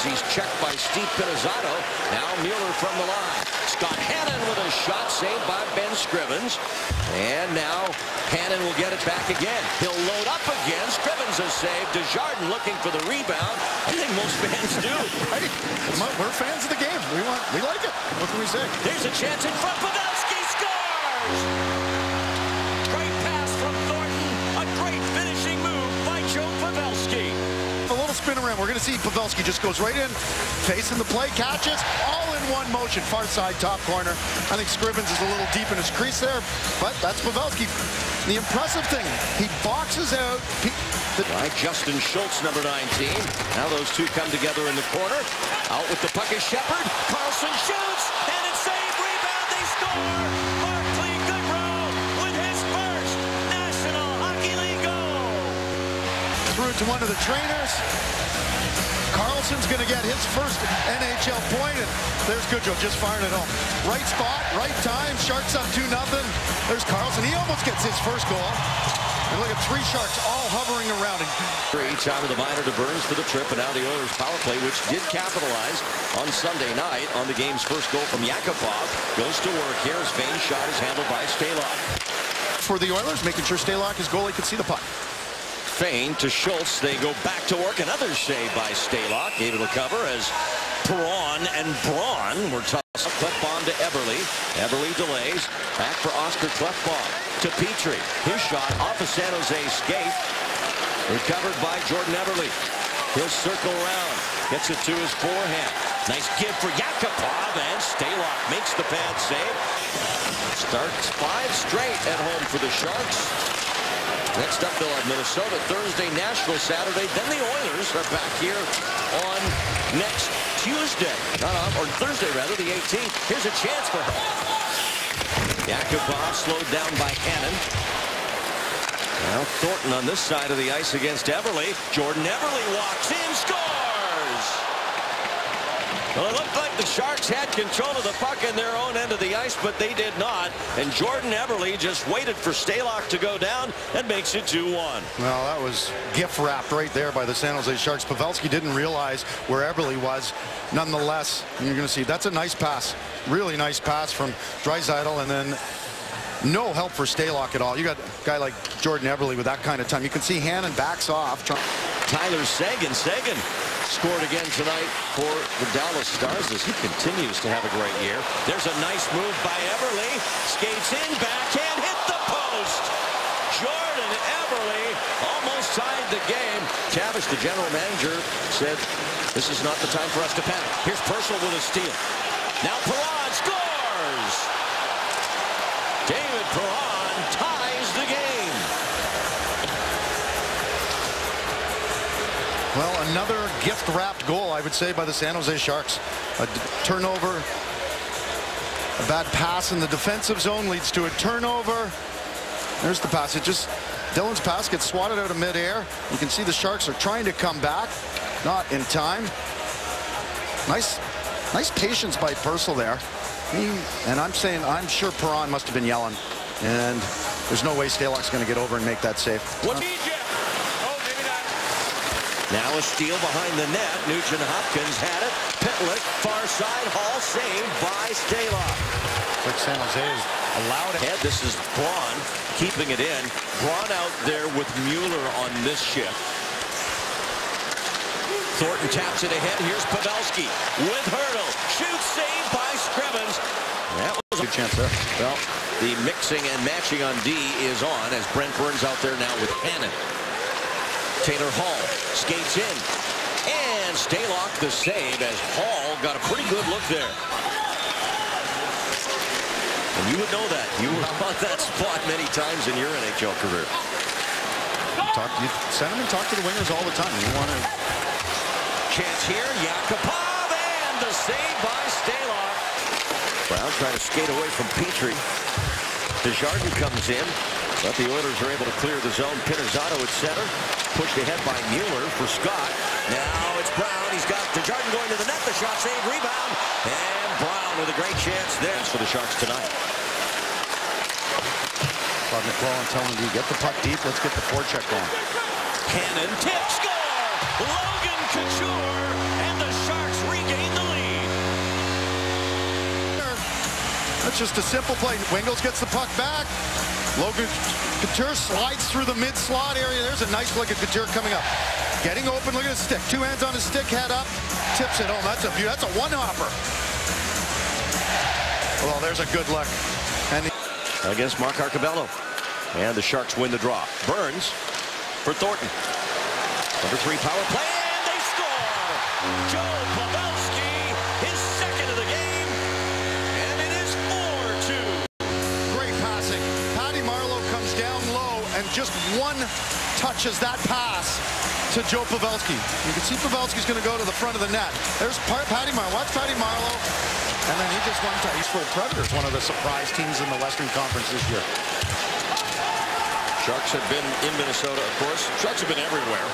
He's checked by Steve Pinizzotto. Now Mueller from the line. Scott Hannon with a shot saved by Ben Scrivens. And now Hannon will get it back again. He'll load up again. Scrivens a save. Desjardins looking for the rebound. I think most fans do. Right? We're fans of the game. We like it. What can we say? There's a chance in front. Pavelski scores! Great pass from Thornton. A great finishing move by Joe Pavelski. A little spin around. We're going to see Pavelski just goes right in, facing the play, catches, all in one motion. Far side, top corner. I think Scrivens is a little deep in his crease there, but that's Pavelski. The impressive thing, he boxes out. By Justin Schultz, number 19. Now those two come together in the corner. Out with the puck is Shepard. Carlson shoots, and it's saved. Rebound, they score. Barclay Goodrow with his first National Hockey League goal. Through to one of the trainers. Carlson's going to get his first NHL point, and there's Goodrow just firing it home. Right spot, right time. Sharks up 2-0. There's Carlson. He almost gets his first goal. And look at three Sharks all hovering around him. Each out of the minor to Burns for the trip, and now the Oilers power play, which did capitalize on Sunday night on the game's first goal from Yakupov. Goes to work here as Fane's shot is handled by Stalock. For the Oilers, making sure Stalock, his goalie, could see the puck. Fane to Schultz. They go back to work. Another save by Stalock. Able to cover as Perron and Braun were tough. Klefbom to Eberle. Eberle delays. Back for Oscar Klefbom. To Petrie. His shot off a San Jose skate. Recovered by Jordan Eberle. He'll circle around. Gets it to his forehand. Nice give for Yakupov, and Stalock makes the pad save. Starts 5 straight at home for the Sharks. Next up, they'll have Minnesota Thursday, Nashville Saturday. Then the Oilers are back here on next Tuesday. Or Thursday, rather, the 18th. Here's a chance for Yakupov, slowed down by Hannon. Now Thornton on this side of the ice against Eberle. Jordan Eberle walks in, scores! Well, it looked like the Sharks had control of the puck in their own end of the ice, but they did not. And Jordan Eberle just waited for Stalock to go down and makes it 2-1. Well, that was gift wrapped right there by the San Jose Sharks. Pavelski didn't realize where Eberle was. Nonetheless, you're going to see that's a nice pass. Really nice pass from Draisaitl, and then no help for Stalock at all. You got a guy like Jordan Eberle with that kind of time. You can see Hannon backs off. Tyler Seguin. Seguin scored again tonight for the Dallas Stars as he continues to have a great year. There's a nice move by Eberle. Skates in, backhand, hit the post. Jordan Eberle almost tied the game. Tavish, the general manager, said this is not the time for us to panic. Here's Purcell with a steal. Now Perron scores. David Perron ties the game. Well, another gift-wrapped goal, I would say, by the San Jose Sharks. A turnover, a bad pass in the defensive zone leads to a turnover. There's the pass. Dylan's pass gets swatted out of midair. You can see the Sharks are trying to come back, not in time. Nice patience by Purcell there. And I'm sure Perron must have been yelling. And there's no way Stalock's going to get over and make that save. Now a steal behind the net. Nugent Hopkins had it. Pitlick, far side, Hall saved by Stalock. Like San Jose is allowed ahead. This is Braun keeping it in. Braun out there with Mueller on this shift. Thornton taps it ahead. Here's Pavelski with Hurdle. Shoots saved by Scrivens. That was a good chance there. Well, the mixing and matching on D is on as Brent Burns out there now with Hannon. Taylor Hall skates in. And Stalock the save as Hall got a pretty good look there. And you would know that. You were on that spot many times in your NHL career. Send him and talk to the wingers all the time. You want to... Chance here, Yakupov, and the save by Stalock. Brown trying to skate away from Petrie. Desjardins comes in, but the Oilers are able to clear the zone. Pinizzotto at center, pushed ahead by Mueller for Scott. Now it's Brown. He's got Desjardins going to the net. The shot save, rebound, and Brown with a great chance there for the Sharks tonight. Bob McClellan telling you, get the puck deep. Let's get the forecheck going. Cannon tip, score! Logan Couture, and the Sharks it's just a simple play. Wingels gets the puck back. Logan Couture slides through the mid-slot area. There's a nice look at Couture coming up. Getting open, look at his stick. 2 hands on his stick, head up, tips it home. That's a one-hopper. Well, there's a good look. And against Mark Arcobello. And the Sharks win the draw. Burns for Thornton. Number 3 power play, and they score! Joe Pavelski, his second of the game, and it is 4-2. Great passing. Patty Marleau comes down low and just one touches that pass to Joe Pavelski. You can see Pavelski's going to go to the front of the net. There's Patty Marleau. Watch Patty Marleau. And then he just won to Eastfield Predators, one of the surprise teams in the Western Conference this year. Sharks have been in Minnesota, of course. Sharks have been everywhere.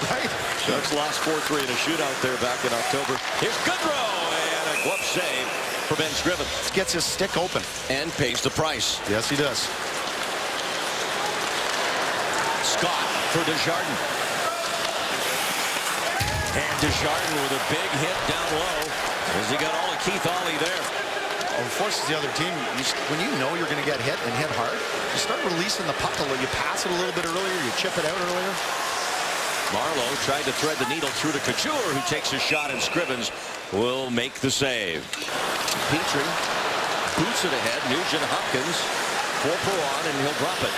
Right. Sharks lost 4-3 in a shootout there back in October. Here's Goodrow, and a glove save for Ben Scriven. Gets his stick open. And pays the price. Yes, he does. Scott for Desjardins. And Desjardins with a big hit down low as he got all of Keith Ollie there. Forces the other team. When you know you're going to get hit and hit hard, you start releasing the puck a little. You pass it a little bit earlier. You chip it out earlier. Marleau tried to thread the needle through to Couture, who takes a shot, and Scrivens will make the save. Petrie boots it ahead. Nugent-Hopkins for Perron, and he'll drop it.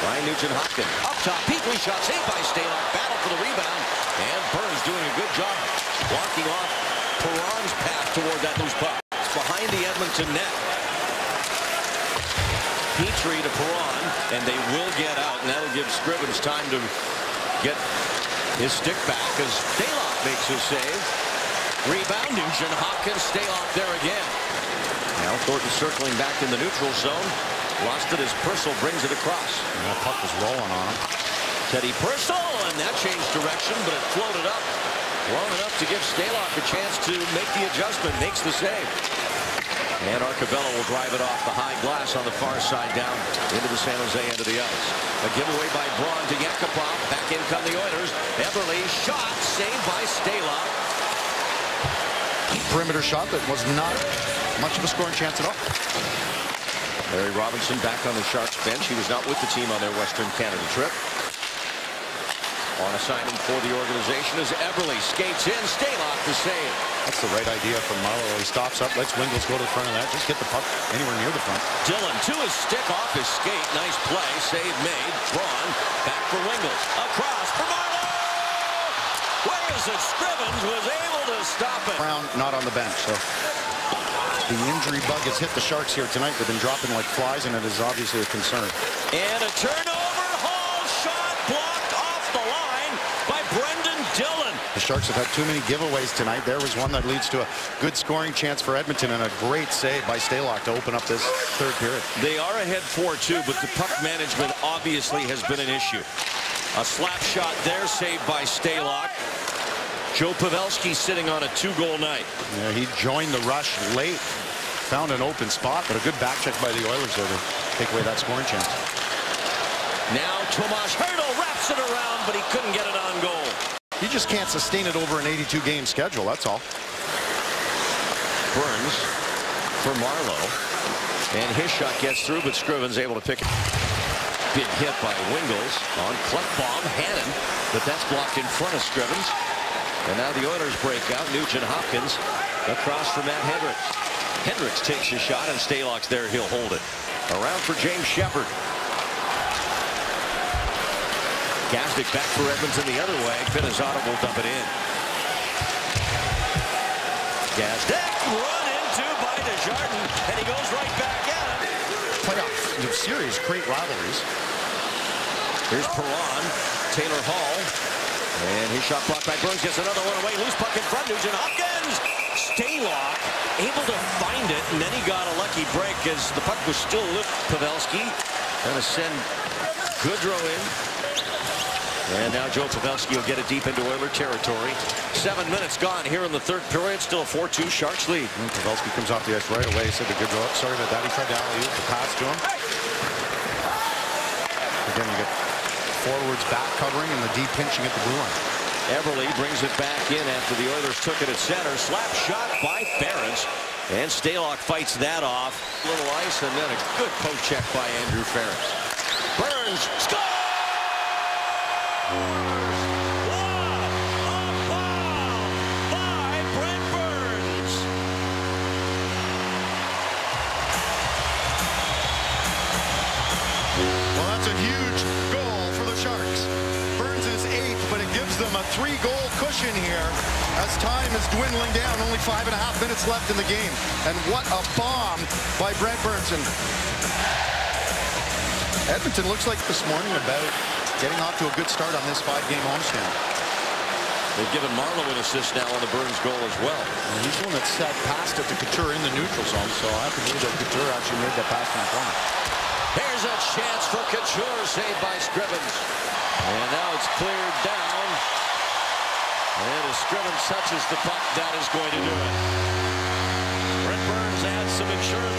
Ryan Nugent-Hopkins up top. Petrie shot saved by Stalock. Battle for the rebound, and Burns doing a good job blocking off Perron's path toward that loose puck. Behind the Edmonton net. Petrie to Perron, and they will get out, and that'll give Scrivens time to get his stick back as Stalock makes his save. Rebound, Nugent-Hopkins, Stalock there again. Now Thornton circling back in the neutral zone. Lost it as Purcell brings it across. And that puck was rolling on him. Teddy Purcell, and that changed direction, but it floated up long enough to give Stalock a chance to make the adjustment. Makes the save. And Arcobello will drive it off the high glass on the far side down into the San Jose end of the ice. A giveaway by Braun to Yakupov. Back in come the Oilers. Eberle shot saved by Stalock. Perimeter shot that was not much of a scoring chance at all. Larry Robinson back on the Sharks bench. He was not with the team on their Western Canada trip. On assignment for the organization as Eberle skates in. Stalock to save. That's the right idea from Marleau. He stops up, lets Wingels go to the front of that. Just get the puck anywhere near the front. Dillon to his stick off his skate. Nice play. Save made. Braun back for Wingels. Across for Marleau. Where is it? Scrivens was able to stop it. Brown not on the bench, so the injury bug has hit the Sharks here tonight. They've been dropping like flies, and it is obviously a concern. And a turnover. Hall shot blocked off the line by Brendan Dillon. The Sharks have had too many giveaways tonight. There was one that leads to a good scoring chance for Edmonton, and a great save by Stalock to open up this third period. They are ahead 4-2, but the puck management obviously has been an issue. A slap shot there, saved by Stalock. Joe Pavelski sitting on a 2-goal night. Yeah, he joined the rush late. Found an open spot, but a good back check by the Oilers there to take away that scoring chance. Now Tomas Hertl wraps it around, but he couldn't get it on goal. He just can't sustain it over an 82-game schedule, that's all. Burns for Marleau. And his shot gets through, but Scrivens able to pick it. Big hit by Wingels on Klefbom. Hannon, but that's blocked in front of Scrivens. And now the Oilers break out. Nugent-Hopkins across for Matt Hendricks. Hendricks takes a shot, and Stalock's there. He'll hold it. Around for James Shepherd. Gazdic back for Edmonton the other way. Pinizzotto will dump it in. Gazdic run into by Desjardins, and he goes right back at him. Playoff series, great rivalries. Here's Perron, Taylor Hall, and his shot blocked by Burns. Gets another one away. Loose puck in front. Nugent-Hopkins. Stalock able to find it, and then he got a lucky break as the puck was still with Pavelski. Going to send Goodrow in. And now Joe Pavelski will get it deep into Oiler territory. 7 minutes gone here in the third period. Still a 4-2 Sharks lead. And Pavelski comes off the ice right away. He said to Goodrow, sorry about that. He tried to alley-oop the pass to him. Again, you get forwards back covering and the deep pinching at the blue line. Eberle brings it back in after the Oilers took it at center. Slap shot by Ferentz. And Stalock fights that off. Little ice and then a good poke check by Andrew Ferris. Burns scores! What a foul by Brent Burns. Well, that's a huge goal for the Sharks. Burns is 8th, but it gives them a 3-goal cushion here as time is dwindling down. Only 5.5 minutes left in the game. And what a bomb by Brent Burns. And Edmonton looks like this morning about getting off to a good start on this 5-game homestand. They've given Marleau an assist now on the Burns goal as well. And he's the one that set past it to Couture in the neutral zone, so I believe that Couture actually made that pass from front. Here's a chance for Couture, saved by Scrivens. And now it's cleared down. And as Scrivens touches the puck, that is going to do it. Brent Burns adds some insurance